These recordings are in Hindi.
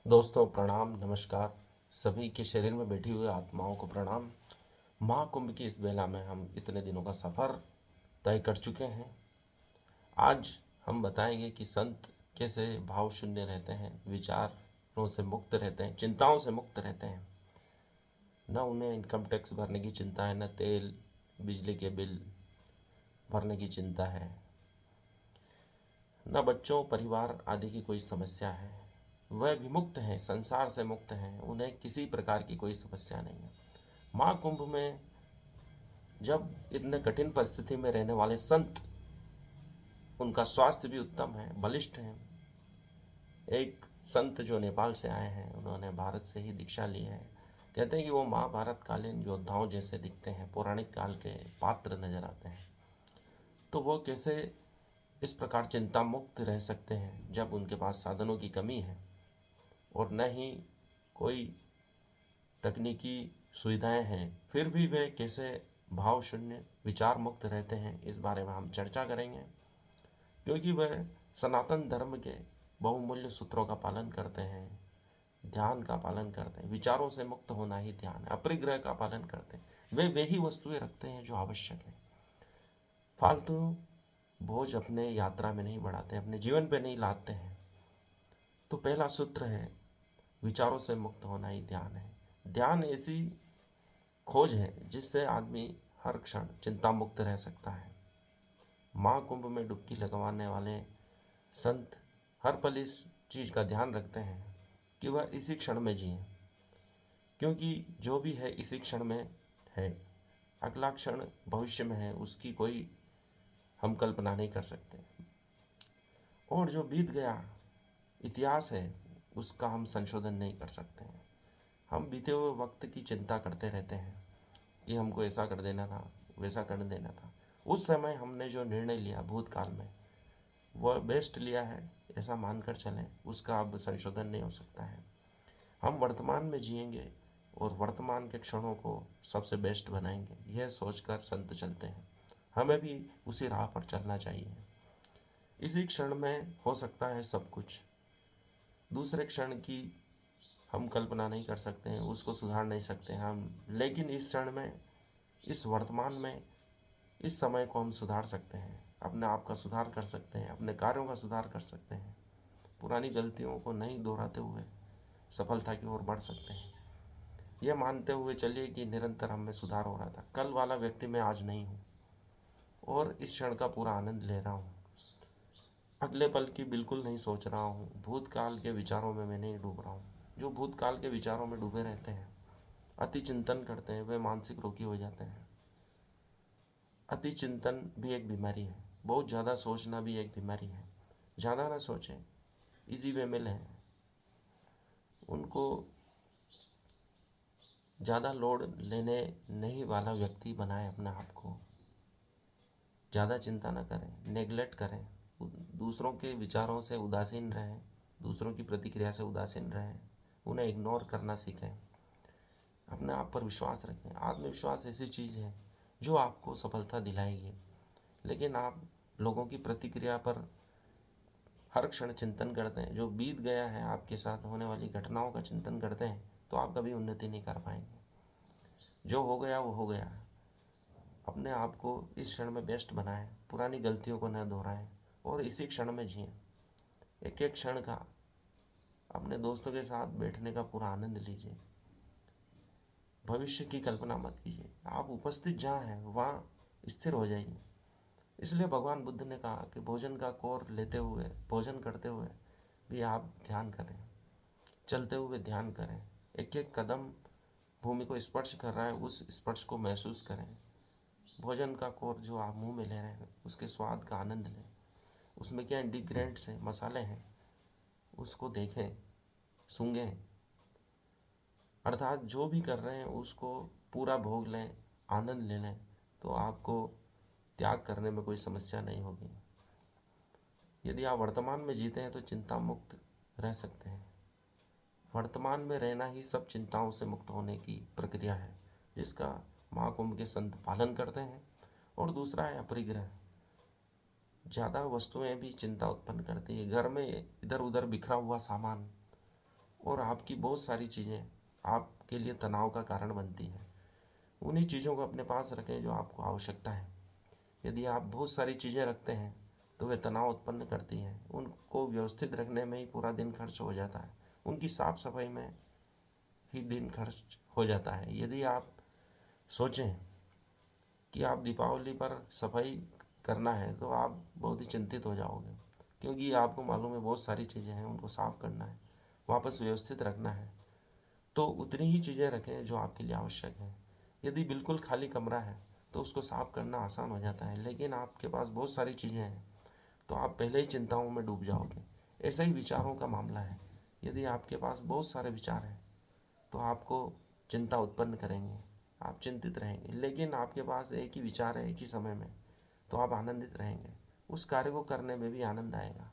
दोस्तों प्रणाम नमस्कार। सभी के शरीर में बैठी हुई आत्माओं को प्रणाम। महाकुंभ की इस बेला में हम इतने दिनों का सफ़र तय कर चुके हैं। आज हम बताएंगे कि संत कैसे भाव शून्य रहते हैं, विचारों से मुक्त रहते हैं, चिंताओं से मुक्त रहते हैं। न उन्हें इनकम टैक्स भरने की चिंता है, न तेल बिजली के बिल भरने की चिंता है, न बच्चों परिवार आदि की कोई समस्या है। वह विमुक्त हैं, संसार से मुक्त हैं, उन्हें किसी प्रकार की कोई समस्या नहीं है। महाकुंभ में जब इतने कठिन परिस्थिति में रहने वाले संत, उनका स्वास्थ्य भी उत्तम है, बलिष्ठ है। एक संत जो नेपाल से आए हैं, उन्होंने भारत से ही दीक्षा ली है। कहते हैं कि वो महाभारत कालीन योद्धाओं जैसे दिखते हैं, पौराणिक काल के पात्र नजर आते हैं। तो वो कैसे इस प्रकार चिंता मुक्त रह सकते हैं जब उनके पास साधनों की कमी है और न ही कोई तकनीकी सुविधाएं हैं, फिर भी वे कैसे भाव शून्य विचार मुक्त रहते हैं, इस बारे में हम चर्चा करेंगे। क्योंकि वह सनातन धर्म के बहुमूल्य सूत्रों का पालन करते हैं, ध्यान का पालन करते हैं। विचारों से मुक्त होना ही ध्यान है। अपरिग्रह का पालन करते हैं। वे ही वस्तुएं रखते हैं जो आवश्यक है। फालतू बोझ अपने यात्रा में नहीं बढ़ाते, अपने जीवन पे नहीं लाते हैं। तो पहला सूत्र है, विचारों से मुक्त होना ही ध्यान है। ध्यान ऐसी खोज है जिससे आदमी हर क्षण चिंता मुक्त रह सकता है। महाकुंभ में डुबकी लगवाने वाले संत हर पल इस चीज़ का ध्यान रखते हैं कि वह इसी क्षण में जिए, क्योंकि जो भी है इसी क्षण में है। अगला क्षण भविष्य में है, उसकी कोई हम कल्पना नहीं कर सकते। और जो बीत गया इतिहास है, उसका हम संशोधन नहीं कर सकते हैं। हम बीते हुए वक्त की चिंता करते रहते हैं कि हमको ऐसा कर देना था, वैसा कर देना था। उस समय हमने जो निर्णय लिया भूतकाल में, वह बेस्ट लिया है ऐसा मानकर चलें, उसका अब संशोधन नहीं हो सकता है। हम वर्तमान में जिएंगे और वर्तमान के क्षणों को सबसे बेस्ट बनाएंगे, यह सोचकर संत चलते हैं। हमें भी उसी राह पर चलना चाहिए। इसी क्षण में हो सकता है सब कुछ, दूसरे क्षण की हम कल्पना नहीं कर सकते हैं, उसको सुधार नहीं सकते हैं हम। लेकिन इस क्षण में, इस वर्तमान में, इस समय को हम सुधार सकते हैं, अपने आप का सुधार कर सकते हैं, अपने कार्यों का सुधार कर सकते हैं। पुरानी गलतियों को नहीं दोहराते हुए सफलता की ओर बढ़ सकते हैं। यह मानते हुए चलिए कि निरंतर हम में सुधार हो रहा था। कल वाला व्यक्ति मैं आज नहीं हूँ और इस क्षण का पूरा आनंद ले रहा हूँ। अगले पल की बिल्कुल नहीं सोच रहा हूँ। भूतकाल के विचारों में मैं नहीं डूब रहा हूँ। जो भूतकाल के विचारों में डूबे रहते हैं, अति चिंतन करते हैं, वे मानसिक रोगी हो जाते हैं। अति चिंतन भी एक बीमारी है। बहुत ज़्यादा सोचना भी एक बीमारी है। ज़्यादा ना सोचें, इजी वे में लें। उनको ज़्यादा लोड लेने नहीं वाला व्यक्ति बनाएं अपने आप को। ज़्यादा चिंता ना करें, नेगलेक्ट करें, दूसरों के विचारों से उदासीन रहें, दूसरों की प्रतिक्रिया से उदासीन रहें, उन्हें इग्नोर करना सीखें। अपने आप पर विश्वास रखें। आत्मविश्वास ऐसी चीज़ है जो आपको सफलता दिलाएगी। लेकिन आप लोगों की प्रतिक्रिया पर हर क्षण चिंतन करते हैं, जो बीत गया है आपके साथ होने वाली घटनाओं का चिंतन करते हैं, तो आप कभी उन्नति नहीं कर पाएंगे। जो हो गया वो हो गया। अपने आप को इस क्षण में बेस्ट बनाएं, पुरानी गलतियों को न दोहराएं और इसी क्षण में जिएं। एक एक क्षण का अपने दोस्तों के साथ बैठने का पूरा आनंद लीजिए। भविष्य की कल्पना मत कीजिए। आप उपस्थित जहाँ हैं वहाँ स्थिर हो जाइए। इसलिए भगवान बुद्ध ने कहा कि भोजन का कौर लेते हुए, भोजन करते हुए भी आप ध्यान करें, चलते हुए ध्यान करें। एक एक कदम भूमि को स्पर्श कर रहा है, उस स्पर्श को महसूस करें। भोजन का कौर जो आप मुंह में ले रहे हैं, उसके स्वाद का आनंद लें। उसमें क्या इंग्रेडिएंट्स हैं, मसाले हैं, उसको देखें, सूंघें। अर्थात जो भी कर रहे हैं उसको पूरा भोग लें, आनंद ले लें, तो आपको त्याग करने में कोई समस्या नहीं होगी। यदि आप वर्तमान में जीते हैं तो चिंता मुक्त रह सकते हैं। वर्तमान में रहना ही सब चिंताओं से मुक्त होने की प्रक्रिया है, जिसका महाकुंभ के संत पालन करते हैं। और दूसरा है अपरिग्रह। ज़्यादा वस्तुएं भी चिंता उत्पन्न करती है। घर में इधर उधर बिखरा हुआ सामान, और आपकी बहुत सारी चीज़ें आपके लिए तनाव का कारण बनती हैं। उन्हीं चीज़ों को अपने पास रखें जो आपको आवश्यकता है। यदि आप बहुत सारी चीज़ें रखते हैं तो वे तनाव उत्पन्न करती हैं। उनको व्यवस्थित रखने में ही पूरा दिन खर्च हो जाता है, उनकी साफ सफाई में ही दिन खर्च हो जाता है। यदि आप सोचें कि आप दीपावली पर सफाई करना है तो आप बहुत ही चिंतित हो जाओगे, क्योंकि आपको मालूम है बहुत सारी चीज़ें हैं, उनको साफ़ करना है, वापस व्यवस्थित रखना है। तो उतनी ही चीज़ें रखें जो आपके लिए आवश्यक है। यदि बिल्कुल खाली कमरा है तो उसको साफ़ करना आसान हो जाता है, लेकिन आपके पास बहुत सारी चीज़ें हैं तो आप पहले ही चिंताओं में डूब जाओगे। ऐसा ही विचारों का मामला है। यदि आपके पास बहुत सारे विचार हैं तो आपको चिंता उत्पन्न करेंगे, आप चिंतित रहेंगे। लेकिन आपके पास एक ही विचार है एक ही समय में, तो आप आनंदित रहेंगे, उस कार्य को करने में भी आनंद आएगा।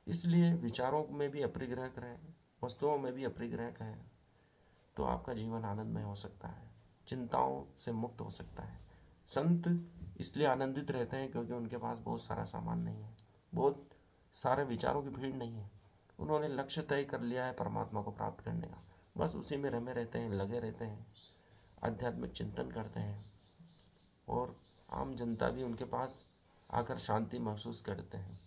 इसलिए विचारों में भी अपरिग्रह करें, वस्तुओं में भी अपरिग्रह करें, तो आपका जीवन आनंदमय हो सकता है, चिंताओं से मुक्त हो सकता है। संत इसलिए आनंदित रहते हैं क्योंकि उनके पास बहुत सारा सामान नहीं है, बहुत सारे विचारों की भीड़ नहीं है। उन्होंने लक्ष्य तय कर लिया है परमात्मा को प्राप्त करने का, बस उसी में रमे रहते हैं, लगे रहते हैं, आध्यात्मिक चिंतन करते हैं। और आम जनता भी उनके पास आकर शांति महसूस करते हैं।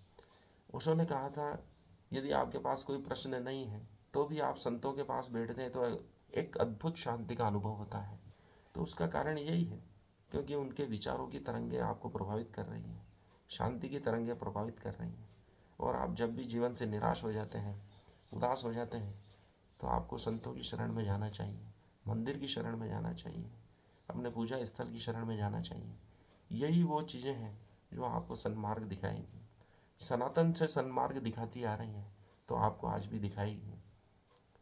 ओशो ने कहा था, यदि आपके पास कोई प्रश्न नहीं है तो भी आप संतों के पास बैठते हैं तो एक अद्भुत शांति का अनुभव होता है। तो उसका कारण यही है क्योंकि उनके विचारों की तरंगें आपको प्रभावित कर रही हैं, शांति की तरंगें प्रभावित कर रही हैं। और आप जब भी जीवन से निराश हो जाते हैं, उदास हो जाते हैं, तो आपको संतों की शरण में जाना चाहिए, मंदिर की शरण में जाना चाहिए, अपने पूजा स्थल की शरण में जाना चाहिए। यही वो चीज़ें हैं जो आपको सन्मार्ग दिखाएंगी, सनातन से सन्मार्ग दिखाती आ रही हैं, तो आपको आज भी दिखाएगी।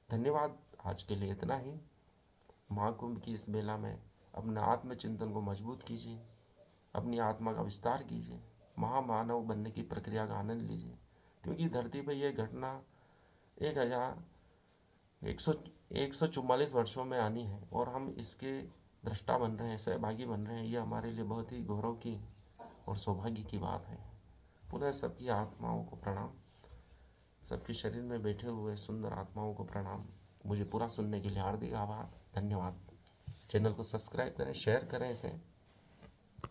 धन्यवाद। आज के लिए इतना ही। महाकुंभ की इस बेला में अपने आत्मचिंतन को मजबूत कीजिए, अपनी आत्मा का विस्तार कीजिए, महामानव बनने की प्रक्रिया का आनंद लीजिए, क्योंकि धरती पर यह घटना 1144 वर्षों में आनी है और हम इसके दृष्टा बन रहे हैं, सहभागी बन रहे हैं। ये हमारे लिए बहुत ही गौरव की और सौभाग्य की बात है। पुनः सबकी आत्माओं को प्रणाम, सबके शरीर में बैठे हुए सुंदर आत्माओं को प्रणाम। मुझे पूरा सुनने के लिए हार्दिक आभार, धन्यवाद। चैनल को सब्सक्राइब करें, शेयर करें इसे।